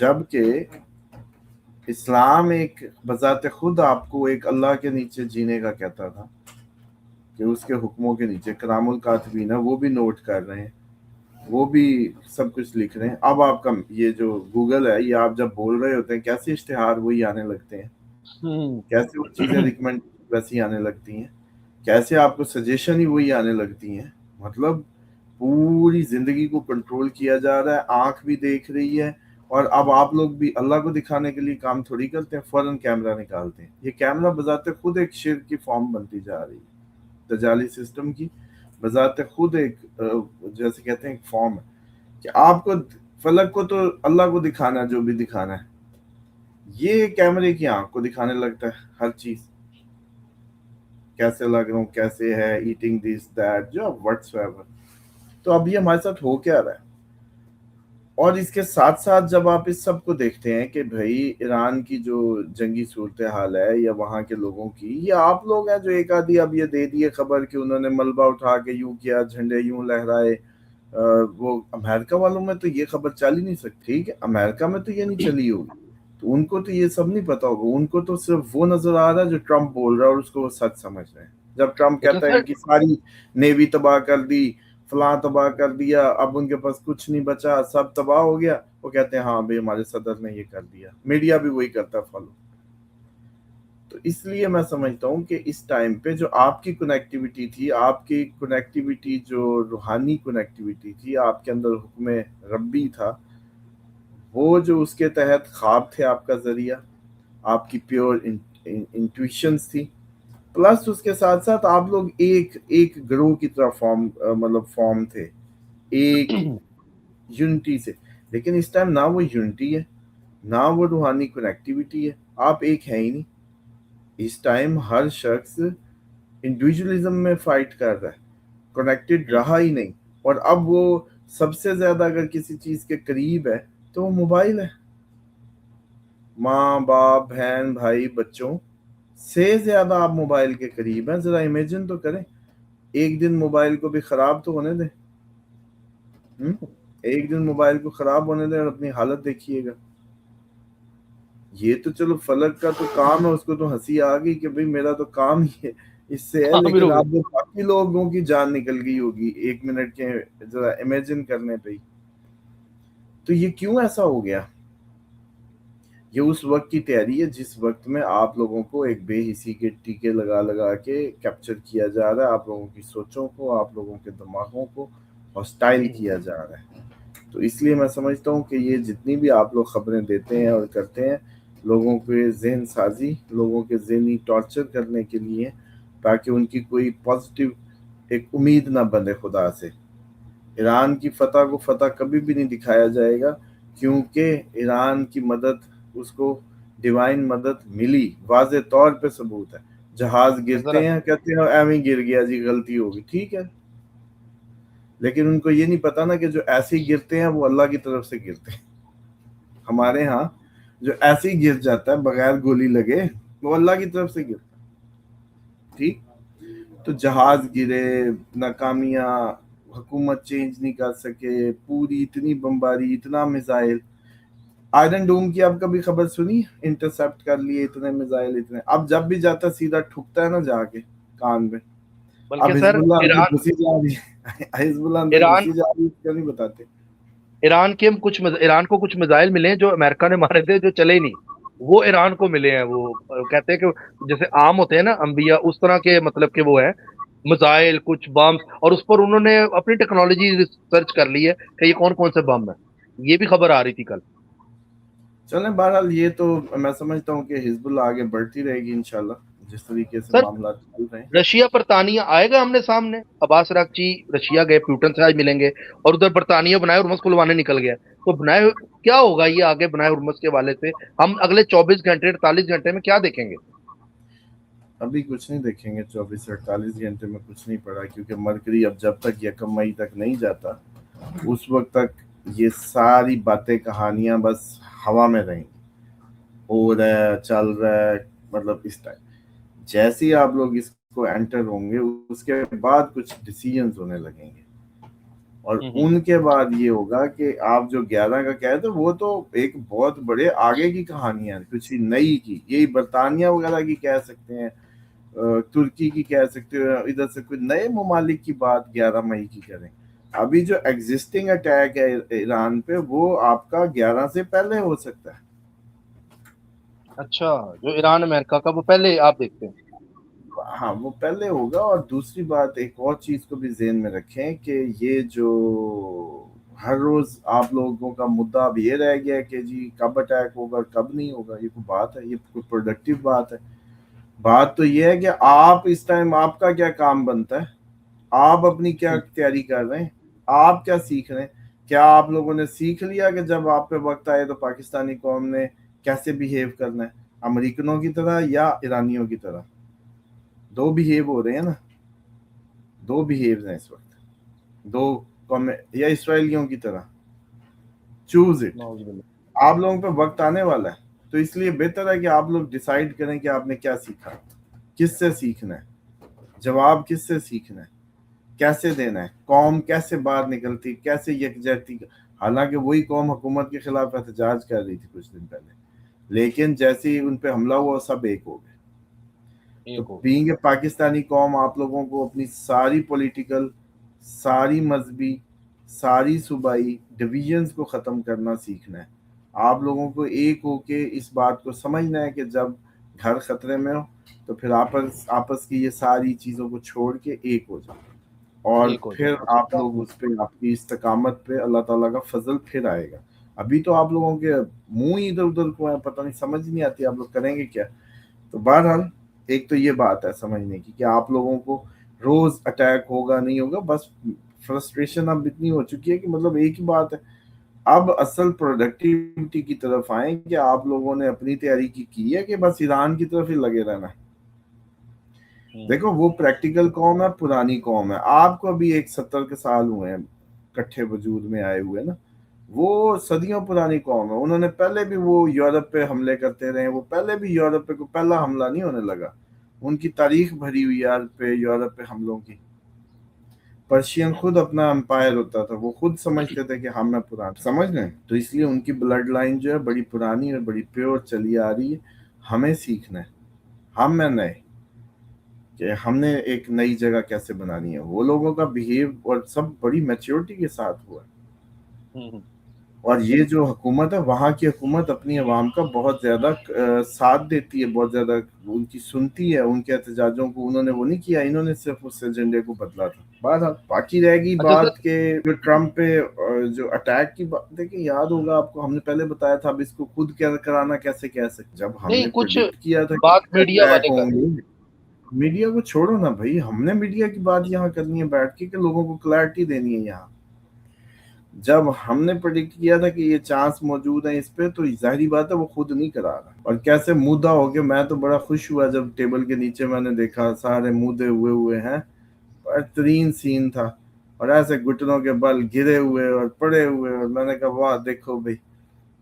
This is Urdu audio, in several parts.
جبکہ اسلام ایک بذات خود آپ کو ایک اللہ کے نیچے جینے کا کہتا تھا کہ اس کے حکموں کے نیچے کرام الکاتبین ہے، وہ بھی نوٹ کر رہے ہیں، وہ بھی سب کچھ لکھ رہے ہیں. اب آپ کا یہ جو گوگل ہے، یہ آپ جب بول رہے ہوتے ہیں کیسے اشتہار وہی آنے لگتے ہیں، کیسے وہ چیزیں ریکمینڈ ویسی آنے لگتی ہیں، کیسے آپ کو سجیشن ہی وہی آنے لگتی ہیں. مطلب پوری زندگی کو کنٹرول کیا جا رہا ہے، آنکھ بھی دیکھ رہی ہے. اور اب آپ لوگ بھی اللہ کو دکھانے کے لیے کام تھوڑی کرتے ہیں، فوراً کیمرہ نکالتے ہیں. یہ کیمرہ بذات خود ایک شرک کی فارم بنتی جا رہی ہے، تجالی سسٹم کی بذات خود ایک جیسے کہتے ہیں ایک فارم ہے کہ آپ کو فلک کو تو اللہ کو دکھانا ہے، جو بھی دکھانا ہے. یہ کیمرے کی آنکھ کو دکھانے لگتا ہے ہر چیز، کیسے لگ رہا ہوں، کیسے ہے، ایٹنگ دس دیٹ، جو واٹس ایور. تو اب یہ ہمارے ساتھ ہو کیا رہا ہے. اور اس کے ساتھ ساتھ جب آپ اس سب کو دیکھتے ہیں کہ بھائی ایران کی جو جنگی صورتحال ہے یا وہاں کے لوگوں کی، یہ آپ لوگ ہیں جو ایک آدھی اب یہ دے دیے خبر کہ انہوں نے ملبہ اٹھا کے یوں کیا، جھنڈے یوں لہرائے. وہ امریکہ والوں میں تو یہ خبر چل ہی نہیں سکتی. ٹھیک ہے، امریکہ میں تو یہ نہیں چلی ہوگی، تو ان کو تو یہ سب نہیں پتا ہوگا. ان کو تو صرف وہ نظر آ رہا ہے جو ٹرمپ بول رہا ہے اور اس کو وہ سچ سمجھ رہے ہیں. جب ٹرمپ لیکن کہتا ہے سر ان کی ساری نیوی تباہ کر دی، فلاں تباہ کر دیا، اب ان کے پاس کچھ نہیں بچا، سب تباہ ہو گیا، وہ کہتے ہیں ہاں بھائی ہمارے صدر نے یہ کر دیا. میڈیا بھی وہی کرتا فالو. تو اس لیے میں سمجھتا ہوں کہ اس ٹائم پہ جو آپ کی کنیکٹیویٹی تھی، آپ کی کنیکٹیویٹی جو روحانی کنیکٹیویٹی تھی، آپ کے اندر حکم ربی تھا، وہ جو اس کے تحت خواب تھے آپ کا ذریعہ، آپ کی پیور انٹویشنز تھی، پلس اس کے ساتھ ساتھ آپ لوگ ایک گروہ کی طرح فارم تھے، ایک یونٹی سے. لیکن اس ٹائم نہ وہ یونٹی ہے، نہ وہ روحانی کنیکٹیویٹی ہے، آپ ایک ہے ہی نہیں. اس ٹائم ہر شخص انڈیویجولزم میں فائٹ کر رہا ہے، کنیکٹڈ رہا ہی نہیں. اور اب وہ سب سے زیادہ اگر کسی چیز کے قریب ہے تو وہ موبائل ہے. ماں باپ بہن بھائی بچوں سے زیادہ آپ موبائل کے قریب ہیں. ذرا امیجن تو کریں، ایک دن موبائل کو بھی خراب تو ہونے دیں. ایک دن موبائل کو خراب ہونے دیں اور اپنی حالت دیکھیے گا. یہ تو چلو فلک کا تو کام ہے، اس کو تو ہنسی آ گئی کہ بھئی میرا تو کام ہی ہے اس سے ہے. عامر لیکن ہو گئے. آپ باقی لوگوں کی جان نکل گئی ہوگی ایک منٹ کے ذرا امیجن کرنے پہ ہی. تو یہ کیوں ایسا ہو گیا؟ یہ اس وقت کی تیاری ہے جس وقت میں آپ لوگوں کو ایک بے حسی کے ٹیکے لگا لگا کے کیپچر کیا جا رہا ہے، آپ لوگوں کی سوچوں کو، آپ لوگوں کے دماغوں کو ہاسٹائل کیا جا رہا ہے. تو اس لیے میں سمجھتا ہوں کہ یہ جتنی بھی آپ لوگ خبریں دیتے ہیں اور کرتے ہیں، لوگوں کے ذہن سازی، لوگوں کے ذہنی ٹارچر کرنے کے لیے، تاکہ ان کی کوئی پازیٹیو ایک امید نہ بنے خدا سے. ایران کی فتح کو فتح کبھی بھی نہیں دکھایا جائے گا، کیونکہ ایران کی مدد، اس کو ڈیوائن مدد ملی، واضح طور پہ ثبوت ہے. جہاز ذرا گرتے ہیں کہتے ہیں ایویں گر گیا جی، غلطی ہوگی، ٹھیک ہے. لیکن ان کو یہ نہیں پتا نا کہ جو ایسے ہی گرتے ہیں وہ اللہ کی طرف سے گرتے ہیں. ہمارے ہاں جو ایسے ہی گر جاتا ہے بغیر گولی لگے، وہ اللہ کی طرف سے گرتا ہے. ٹھیک. تو جہاز گرے، ناکامیاں، حکومت چینج نہیں کر سکے، پوری اتنی بمباری، اتنا میزائل. آئرن ڈوم کی آپ کبھی خبر سنی؟ انٹرسپٹ کر لیے اتنے میزائل اتنے. اب جب بھی جاتا سیدھا ٹھکتا ہے نا جا کے کان میں. بلکہ اب سر حزب اللہ اندر ایران گھسی جا رہی ہے، حزب اللہ اندر ایران گھسی جا رہی ہے، کیا نہیں بتاتے. ایران کو کچھ میزائل ملے ہیں جو امریکہ نے مارے تھے، جو چلے ہی نہیں، وہ ایران کو ملے ہیں. وہ کہتے ہیں کہ جیسے عام ہوتے ہیں نا انبیاء، اس طرح کے مطلب کہ وہ ہے میزائل، کچھ بمس، اور اس پر انہوں نے اپنی ٹیکنالوجی ریسرچ کر لی ہے کہ یہ کون کون سے بم ہیں. یہ بھی خبر آ رہی تھی کل. چلیں بہرحال یہ تو میں سمجھتا ہوں کہ حزب اللہ آگے بڑھتی رہے گی انشاءاللہ، جس طریقے سے سر معاملات چل رہے ہیں. رشیا برطانیہ آئے گا ہمنے سامنے. عباس راکچی رشیا گئے، پیوٹن سے آج ملیں گے، اور ادھر برطانیہ بنائے ہرمز کھلوانے نکل گیا. تو بنائے کیا ہوگا یہ آگے بنائے ہرمز کے حوالے سے؟ ہم اگلے 24 گھنٹے 48 گھنٹے میں کیا دیکھیں گے؟ ابھی کچھ نہیں دیکھیں گے 24 سے 48 گھنٹے میں کچھ نہیں پڑا، کیونکہ مرکری اب جب تک 1 مئی تک نہیں جاتا اس وقت تک یہ ساری باتیں کہانیاں بس ہوا میں رہیں، ہو رہا ہے، چل رہا ہے. مطلب اس ٹائم جیسے ہی آپ لوگ اس کو انٹر ہوں گے، اس کے بعد کچھ ڈیسیژنز ہونے لگیں گے. اور ان کے بعد یہ ہوگا کہ آپ جو 11 کا کہہ تو وہ تو ایک بہت بڑے آگے کی کہانی ہے, کچھ نئی کی, یہی برطانیہ وغیرہ کی کہہ سکتے ہیں, ترکی کی کہہ سکتے ہیں, ادھر سے کچھ نئے ممالک کی بات 11 مئی کی کریں. ابھی جو ایگزسٹنگ اٹیک ہے ایران پہ وہ آپ کا 11 سے پہلے ہو سکتا ہے. اچھا, جو ایران امریکہ کا وہ پہلے آپ دیکھتے ہیں. ہاں وہ پہلے ہوگا. اور دوسری بات ایک اور چیز کو بھی ذہن میں رکھیں کہ یہ جو ہر روز آپ لوگوں کا مدعا اب یہ رہ گیا ہے کہ جی کب اٹیک ہوگا کب نہیں ہوگا, یہ کوئی بات ہے؟ یہ کوئی پروڈکٹیو بات ہے؟ بات تو یہ ہے کہ آپ اس ٹائم آپ کا کیا کام بنتا ہے, آپ اپنی کیا تیاری کر رہے ہیں, آپ کیا سیکھ رہے ہیں. کیا آپ لوگوں نے سیکھ لیا کہ جب آپ پہ وقت آئے تو پاکستانی قوم نے کیسے بیہیو کرنا ہے, امریکنوں کی طرح یا ایرانیوں کی طرح؟ دو بیہیو ہو رہے ہیں نا, دو بیہیوز ہیں اس وقت, دو قوم, یا اسرائیلیوں کی طرح. Choose it. آپ لوگوں پہ وقت آنے والا ہے, تو اس لیے بہتر ہے کہ آپ لوگ ڈیسائیڈ کریں کہ آپ نے کیا سیکھا, کس سے سیکھنا ہے, جواب کس سے سیکھنا ہے, کیسے دینا ہے, قوم کیسے باہر نکلتی, کیسے یکجہتی. حالانکہ وہی قوم حکومت کے خلاف احتجاج کر رہی تھی کچھ دن پہلے, لیکن جیسے ہی ان پہ حملہ ہوا سب ایک ہو گئے. تو بینگ اے پاکستانی قوم آپ لوگوں کو اپنی ساری پولیٹیکل, ساری مذہبی, ساری صوبائی ڈویژنز کو ختم کرنا سیکھنا ہے. آپ لوگوں کو ایک ہو کے اس بات کو سمجھنا ہے کہ جب گھر خطرے میں ہو تو پھر آپس کی یہ ساری چیزوں کو چھوڑ کے ایک ہو جائیں, اور پھر آپ لوگ اس پہ آپ کی استقامت پہ اللہ تعالیٰ کا فضل پھر آئے گا. ابھی تو آپ لوگوں کے منہ ہی ادھر ادھر کو ہیں, پتہ نہیں سمجھ نہیں آتی آپ لوگ کریں گے کیا. تو بہرحال ایک تو یہ بات ہے سمجھنے کی کہ آپ لوگوں کو روز اٹیک ہوگا نہیں ہوگا, بس فرسٹریشن اب اتنی ہو چکی ہے کہ مطلب ایک ہی بات ہے, اب اصل پروڈکٹیوٹی کی طرف آئیں کہ آپ لوگوں نے اپنی تیاری کی ہے کہ بس ایران کی طرف ہی لگے رہنا ہے. دیکھو وہ پریکٹیکل قوم ہے, پرانی قوم ہے. آپ کو ابھی 70 کے سال ہوئے ہیں کٹھے وجود میں آئے ہوئے نا, وہ صدیوں پرانی قوم ہے. انہوں نے پہلے بھی وہ یورپ پہ حملے کرتے رہے, وہ پہلے بھی یورپ پہ کوئی پہلا حملہ نہیں ہونے لگا. ان کی تاریخ بھری ہوئی یورپ پہ حملوں کی. پرشین خود اپنا امپائر ہوتا تھا, وہ خود سمجھتے تھے کہ ہم پرانا سمجھ لیں, تو اس لیے ان کی بلڈ لائن جو ہے بڑی پرانی اور بڑی پیور چلی آ رہی ہے. ہمیں سیکھنا ہے, ہم میں نئے, کہ ہم نے ایک نئی جگہ کیسے بنانی ہے. وہ لوگوں کا بیہیو اور سب بڑی میچیورٹی کے ساتھ ہوا ہے. اور یہ جو حکومت ہے وہاں کی حکومت اپنی عوام کا بہت زیادہ ساتھ دیتی ہے, بہت زیادہ ان کی سنتی ہے, ان کے احتجاجوں کو. انہوں نے وہ نہیں کیا, انہوں نے صرف اس ایجنڈے کو بدلا تھا. باقی رہے گی بات کہ جو ٹرمپ پہ جو اٹیک کی بات, دیکھیں یاد ہوگا آپ کو, ہم نے پہلے بتایا تھا اب اس کو خود کرانا کیسے کہہ سکتے. جب ہم نے پریڈکٹ کیا تھا کہ اٹیک ہوں گے. میڈیا کو چھوڑو نا بھائی, ہم نے میڈیا کی بات یہاں کرنی ہے بیٹھ کے کہ لوگوں کو کلیئرٹی دینی ہے. یہاں جب ہم نے پریڈکٹ کیا تھا کہ یہ چانس موجود ہے اس پہ, تو ظاہری بات ہے وہ خود نہیں کرا رہا. اور کیسے مودہ ہو گیا, میں تو بڑا خوش ہوا جب ٹیبل کے نیچے میں نے دیکھا سارے مودے ہوئے ہیں. بہترین سین تھا, اور ایسے گھٹنوں کے بل گرے ہوئے اور پڑے ہوئے, اور میں نے کہا واہ دیکھو بھائی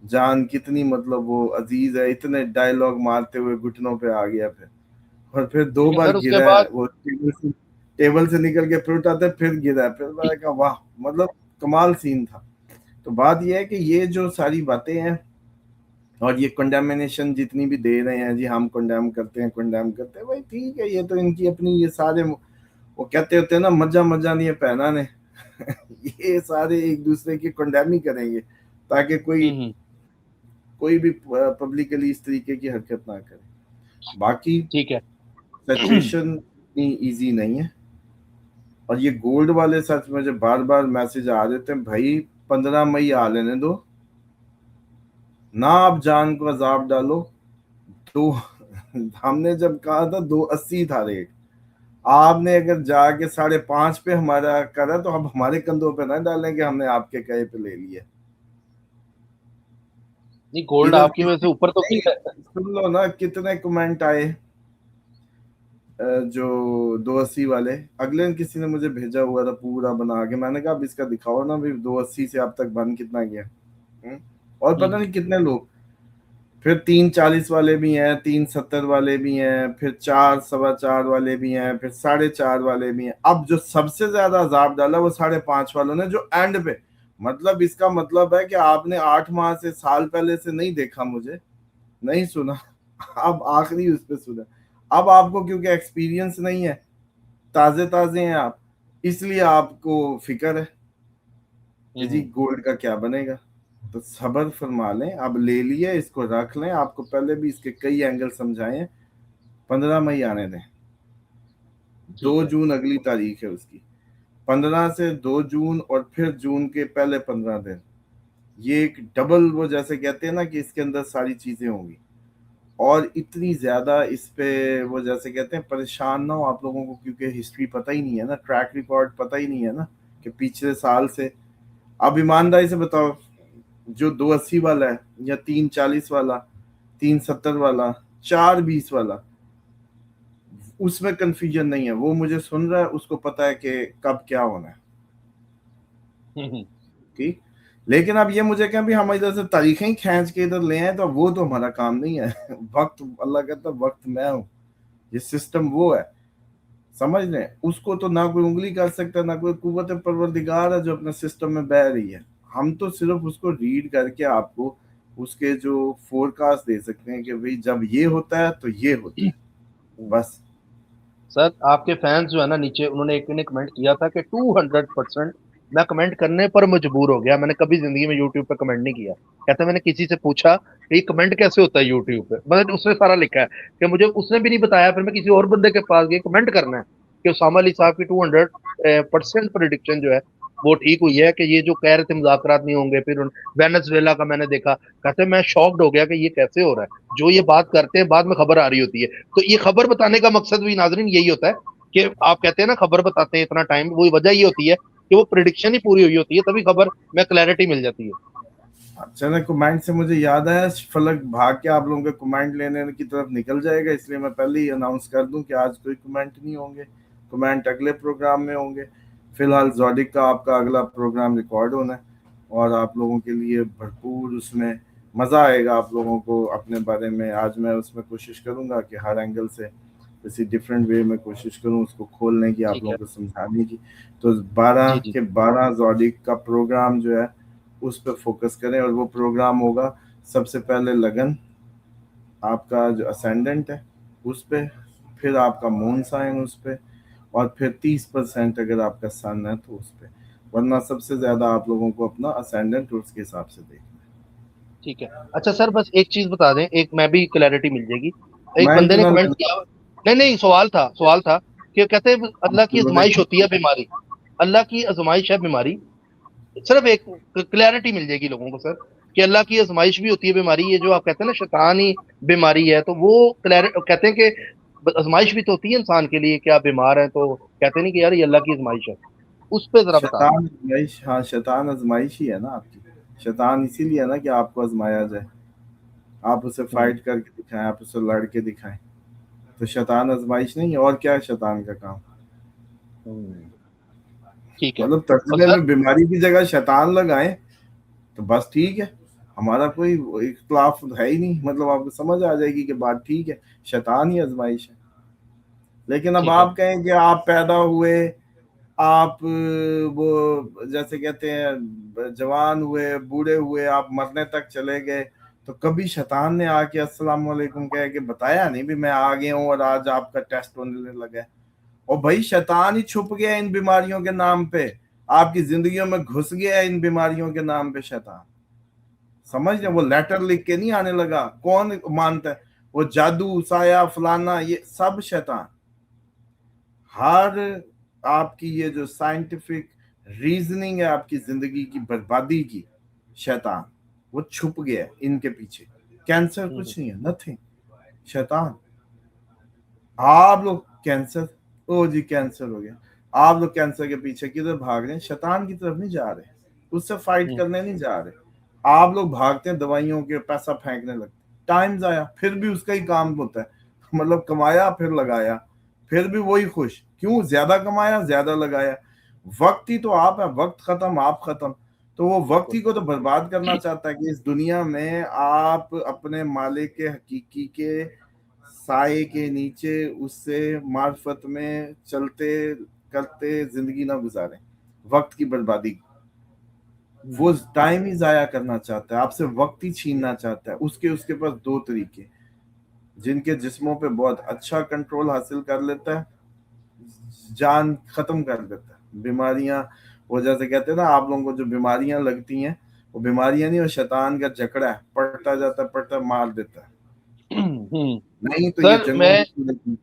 جان کتنی مطلب وہ عزیز ہے, اتنے ڈائیلاگ مارتے ہوئے گھٹنوں پہ آ گیا. پھر 2 بار گرا ہے وہ, ٹیبل سے نکل کے پھر اٹھاتے پھر گرا. پھر میں نے کہا واہ, مطلب کمال سین تھا. تو بات یہ ہے کہ یہ جو ساری باتیں ہیں اور یہ کنڈیمنیشن جتنی بھی دے رہے ہیں, جی ہم کنڈیم کرتے ہیں بھائی ٹھیک ہے, یہ تو ان کی اپنی, یہ سارے وہ کہتے ہوتے ہیں نا مجا نہیں پہنا نے, یہ سارے ایک دوسرے کی کنڈیم ہی کریں گے تاکہ کوئی بھی پبلکلی اس طریقے کی حرکت نہ کرے. باقی ٹھیک ہے, سچویشن اتنی ایزی نہیں ہے. اور یہ گولڈ والے سچ مجھے بار بار میسج آ دیتے ہیں, بھائی 15 مئی آ لینے دو نہ, آپ جان کو عذاب ڈالو. تو ہم نے جب کہا تھا 280 تھا ریٹ, آپ نے اگر جا کے 5.5 پہ ہمارا کرا تو اب ہمارے کندھوں پہ نہ ڈالیں کہ ہم نے آپ کے کہے پہ لے لیا. گولڈ آپ کی وجہ سے اوپر تو سن لو نا کتنے کمنٹ آئے جو 280 والے. اگلے کسی نے مجھے بھیجا ہوا تھا پورا بنا کے, میں نے کہا اب اس کا دکھاؤ نا 280 سے اب تک بن کتنا گیا. اور پتہ نہیں کتنے لوگ پھر 3:40 والے بھی ہیں, 3:70 والے بھی ہیں, پھر 4, 4:15 والے بھی ہیں, پھر 4:30 والے بھی ہیں. اب جو سب سے زیادہ عذاب ڈالا وہ 5:30 والوں نے, جو اینڈ پہ, مطلب اس کا مطلب ہے کہ آپ نے 8 ماہ سے, سال پہلے سے نہیں دیکھا, مجھے نہیں سنا, اب آخری اس پہ سنا. اب آپ کو کیونکہ ایکسپیرینس نہیں ہے, تازے ہیں آپ, اس لیے آپ کو فکر ہے کہ جی گولڈ کا کیا بنے گا. تو صبر فرما لیں, اب لے لیے, اس کو رکھ لیں. آپ کو پہلے بھی اس کے کئی اینگل سمجھائے ہیں. 15 مئی آنے دیں, 2 جون اگلی تاریخ ہے اس کی, 15 سے 2 جون اور پھر جون کے پہلے 15 دن, یہ ایک ڈبل, وہ جیسے کہتے ہیں نا کہ اس کے اندر ساری چیزیں ہوں گی. اور اتنی زیادہ اس پہ وہ جیسے کہتے ہیں پریشان نہ ہو آپ لوگوں کو, کیونکہ ہسٹری پتہ ہی نہیں ہے نا, ٹریک ریکارڈ پتہ ہی نہیں ہے نا کہ پچھلے سال سے. اب ایمانداری سے بتاؤ, جو 280 والا ہے یا 340 والا, 370 والا, 420 والا, اس میں کنفیوژن نہیں ہے. وہ مجھے سن رہا ہے, اس کو پتا ہے کہ کب کیا ہونا ہے. ٹھیک, لیکن اب یہ مجھے کہ ہم ادھر سے تاریخیں کھینچ کے ادھر لے آئے, تو وہ تو ہمارا کام نہیں ہے. وقت, اللہ کہتا ہے وقت میں ہوں, یہ سسٹم وہ ہے, سمجھ لیں. اس کو تو نہ کوئی انگلی کر سکتا, نہ کوئی قوت پروردگار ہے جو اپنے سسٹم میں بہ رہی ہے. ہم تو صرف اس کو ریڈ کر کے آپ کو اس کے جو فورکاسٹ دے سکتے ہیں کہ بھئی جب یہ ہوتا ہے تو یہ ہوتا ہے, بس. سر آپ کے فینس جو ہے نا نیچے, انہوں نے ایک نے کمنٹ کیا تھا کہ 200% میں کمنٹ کرنے پر مجبور ہو گیا, میں نے کبھی زندگی میں یوٹیوب پہ کمنٹ نہیں کیا. کہتا میں نے کسی سے پوچھا کہ یہ کمنٹ کیسے ہوتا ہے یوٹیوب پہ, مطلب اس نے سارا لکھا ہے کہ مجھے اس نے بھی نہیں بتایا. پھر میں کسی اور بندے کے پاس گیا, کمنٹ کرنا ہے کہ اسامہ علی صاحب کی 200% پریڈکشن جو ہے وہ ٹھیک ہوئی ہے, کہ یہ جو کہہ رہے تھے مذاکرات نہیں ہوں گے. پھر وینزویلا کا میں نے دیکھا, کہتے میں شاکڈ ہو گیا کہ یہ کیسے ہو رہا ہے. جو یہ بات کرتے ہیں بعد میں خبر آ رہی ہوتی ہے. تو یہ خبر بتانے کا مقصد بھی ناظرین یہی ہوتا ہے کہ آپ کہتے ہیں نا خبر بتاتے ہیں اتنا ٹائم, وہی وجہ یہ ہوتی ہے کہ وہ پریڈکشن ہی پوری ہوئی ہوتی ہے, تبھی خبر میں کلیئرٹی مل جاتی ہے. چلے, کمنٹ سے مجھے یاد آیا, فلک بھاگ کے آپ لوگوں کے کمنٹ لینے کی طرف نکل جائے گا, اس لیے میں پہلے ہی اناؤنس کر دوں کہ آج کوئی کمنٹ نہیں ہوں گے, کمنٹ اگلے پروگرام میں ہوں گے. فی الحال زوڈک کا آپ کا اگلا پروگرام ریکارڈ ہونا ہے, اور آپ لوگوں کے لیے بھرپور اس میں مزہ آئے گا. آپ لوگوں کو اپنے بارے میں آج میں اس میں کوشش کروں گا کہ ہر اینگل سے کسی ڈفرینٹ وے میں کوشش کروں اس کو کھولنے کی, آپ لوگوں کو سمجھانے کی. تو 12 کے 12 زوڈک کا پروگرام جو ہے اس پہ فوکس کریں, اور وہ پروگرام ہوگا سب سے پہلے لگن, آپ کا جو اسینڈنٹ ہے اس پہ, پھر آپ کا مون سائن اس پہ, اور پھر 30% اگر آپ کا سن ہے تو اس پہ. ورنہ سب سے زیادہ آپ لوگوں کو اپنا اسینڈنٹ اس کے حساب سے دیکھنا ہے. ٹھیک ہے, اچھا سر بس ایک چیز بتا دیں, ایک میں بھی کلیئرٹی مل جائے گی. ایک میں بندے نے کمنٹ کیا, نہیں سوال تھا کہ کہتے ہیں اللہ کی آزمائش ہوتی ہے بیماری, اللہ کی آزمائش ہے بیماری. صرف ایک کلیئرٹی مل جائے گی لوگوں کو سر کہ اللہ کی آزمائش بھی ہوتی ہے بیماری. یہ جو آپ کہتے ہیں نا شیطانی بیماری ہے, تو وہ کہتے ہیں کہ آزمائش بھی تو ہوتی ہے انسان کے لیے, کہ آپ بیمار ہیں تو کہتے نہیں کہ یار یہ اللہ کی آزمائش ہے. اس پہ ذرا بتا دیں. شیطان آزمائش, ہاں شیطان آزمائش ہی ہے نا آپ کی. شیطان اسی لیے ہے نا کہ آپ کو آزمایا جائے, آپ اسے فائٹ کر کے دکھائیں, آپ اسے لڑ کے دکھائیں. تو شیطان آزمائش نہیں, اور کیا ہے شیطان کا کام. ٹھیک ہے, مطلب ترجمے میں بیماری کی جگہ شیطان لگائیں تو بس ٹھیک ہے, ہمارا کوئی اختلاف ہے ہی نہیں. مطلب آپ کو سمجھ آ جائے گی کہ بات ٹھیک ہے, شیطان ہی آزمائش ہے. لیکن اب آپ کہیں کہ آپ پیدا ہوئے, آپ وہ جیسے کہتے ہیں جوان ہوئے, بوڑھے ہوئے, آپ مرنے تک چلے گئے, تو کبھی شیطان نے آ کے السلام علیکم کہہ کے بتایا نہیں بھی میں آ گیا ہوں اور آج آپ کا ٹیسٹ ہونے لگا ہے. اور بھائی شیطان ہی چھپ گیا ان بیماریوں کے نام پہ, آپ کی زندگیوں میں گھس گیا ان بیماریوں کے نام پہ شیطان. سمجھ لیں, وہ لیٹر لکھ کے نہیں آنے لگا. کون مانتا ہے وہ جادو سایہ فلانا, یہ سب شیطان. ہر آپ کی یہ جو سائنٹیفک ریزننگ ہے آپ کی زندگی کی بربادی کی, شیطان وہ چھپ گیا ان کے پیچھے. کینسر کچھ نہیں ہے, نتھنگ, شیطان. آپ لوگ کینسر, او جی کینسر ہو گیا, آپ لوگ کینسر کے پیچھے کدھر بھاگ رہے ہیں؟ شیطان کی طرف نہیں جا رہے, اس سے فائٹ کرنے نہیں جا رہے. آپ لوگ بھاگتے ہیں دوائیوں کے, پیسہ پھینکنے لگتے, ٹائم ضائع, پھر بھی اس کا ہی کام ہوتا ہے. مطلب کمایا پھر لگایا, پھر بھی وہی خوش. کیوں؟ زیادہ کمایا زیادہ لگایا. وقت ہی تو آپ ہے, وقت ختم آپ ختم. تو وہ وقت ہی کو تو برباد کرنا چاہتا ہے کہ اس دنیا میں آپ اپنے مالک کے حقیقی کے سائے کے نیچے اس سے معرفت میں چلتے کرتے زندگی نہ گزاریں. وقت کی بربادی, وہ ٹائم ہی ضائع کرنا چاہتا ہے, آپ سے وقت ہی چھیننا چاہتا ہے. اس کے پاس دو طریقے, جن کے جسموں پہ بہت اچھا کنٹرول حاصل کر لیتا ہے, جان ختم کر دیتا ہے. بیماریاں, وہ جیسے کہتے ہیں نا آپ لوگوں کو جو بیماریاں لگتی ہیں, وہ بیماریاں نہیں, وہ شیطان کا جکڑا ہے, پڑتا جاتا ہے, پڑتا مار دیتا ہے. نہیں تو یہ سر جنگوں میں کی صورت میں,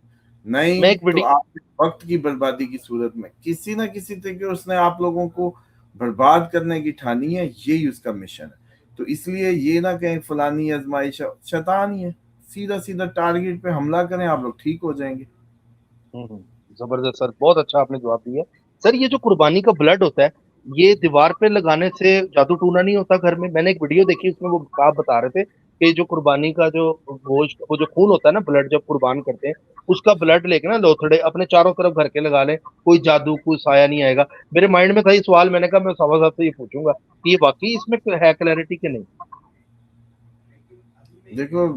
نہیں ایک تو ویڈیو آپ وقت کی بربادی کی صورت میں کسی نہ کسی طریقے اس نے آپ لوگوں کو برباد کرنے کی ٹھانی ہے. یہی اس کا مشن ہے. تو اس لیے یہ نہ کہیں فلانی آزمائش شیطان ہی ہے, سیدھا سیدھا ٹارگیٹ پہ حملہ کریں, آپ لوگ ٹھیک ہو جائیں گے. زبردست سر, بہت اچھا آپ نے جواب دیا. سر یہ جو قربانی کا بلڈ ہوتا ہے, یہ دیوار پہ لگانے سے جادو ٹونا نہیں ہوتا گھر میں؟ میں نے ایک ویڈیو دیکھی, اس میں وہ آپ بتا رہے تھے کہ جو قربانی کا جو گوشت, وہ جو خون ہوتا ہے نا, بلڈ جب قربان کرتے ہیں, اس کا بلڈ لے کے نا لوتھڑے اپنے چاروں طرف گھر کے لگا لیں, کوئی جادو کوئی سایہ نہیں آئے گا. میرے مائنڈ میں تھا یہ سوال, میں نے کہا میں صاحب صاحب سے یہ پوچھوں گا کہ یہ واقعی اس میں ہے کلیئرٹی کہ نہیں. دیکھو,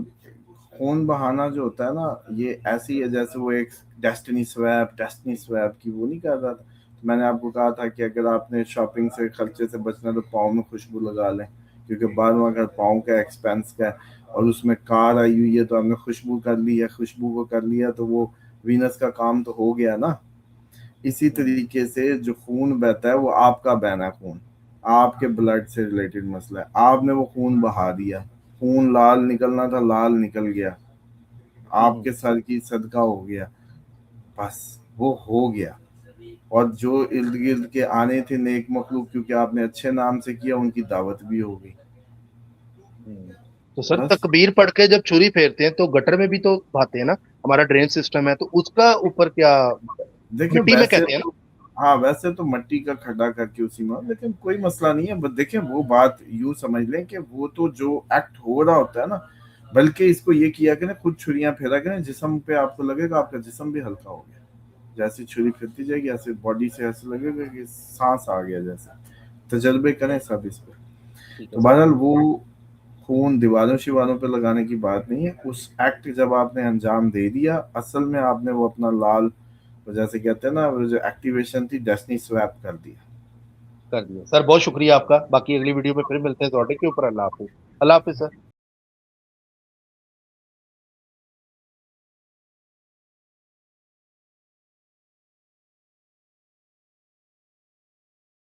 خون بہانا جو ہوتا ہے نا, یہ ایسی ہے جیسے وہ ایک ڈیسٹنی سویپ کی وہ نہیں کر رہا تھا. میں نے آپ کو کہا تھا کہ اگر آپ نے شاپنگ سے خرچے سے بچنا تو پاؤں میں خوشبو لگا لیں, کیونکہ بعد میں اگر پاؤں کا ایکسپینس کا ہے اور اس میں کار آئی ہوئی ہے تو ہم نے خوشبو کر لی ہے, خوشبو کو کر لیا تو وہ وینس کا کام تو ہو گیا نا. اسی طریقے سے جو خون بہتا ہے وہ آپ کا بہنا خون, آپ کے بلڈ سے ریلیٹڈ مسئلہ ہے. آپ نے وہ خون بہا دیا, خون لال نکلنا تھا لال نکل گیا, آپ کے سر کی صدقہ ہو گیا, بس وہ ہو گیا. اور جو ارد گرد کے آنے تھے نیک مخلوق, کیونکہ آپ نے اچھے نام سے کیا, ان کی دعوت بھی ہو گئی. تو سر بس تکبیر پڑھ کے جب چھری پھیرتے ہیں تو گٹر میں بھی تو بہاتے ہیں نا, ہمارا ڈرین سسٹم ہے, تو اس کا اوپر کیا دیکھیں مٹی میں ویسے کہتے ہیں نا. تو, ہاں ویسے تو مٹی کا کھڈا کر کے اسی میں, لیکن کوئی مسئلہ نہیں ہے. بس دیکھیں وہ بات یوں سمجھ لیں کہ وہ تو جو ایکٹ ہو رہا ہوتا ہے نا, بلکہ اس کو یہ کیا کریں, خود چھریاں پھیرا کریں جسم پہ, آپ کو لگے گا آپ کا جسم بھی ہلکا ہو گیا. جیسی چھری پھرتی جائے گی ایسے باڈی سے ایسے لگے گا کہ سانس آ گیا. جیسے تجربے کریں سب اس پہ. ٹھیک ہے تو سر. بہرحال وہ خون دیواروں شیواروں پہ لگانے کی بات نہیں ہے. اس ایکٹ جب آپ نے انجام دے دیا, اصل میں آپ نے وہ اپنا لال, جیسے کہتے ہیں نا, وہ جو ایکٹیویشن تھی ڈیسٹنی سویپ کر دیا. کر دیا سر, بہت شکریہ آپ کا. باقی اگلی ویڈیو میں پھر ملتے ہیں ٹاپک کے اوپر. اللہ حافظ. اللہ حافظ سر.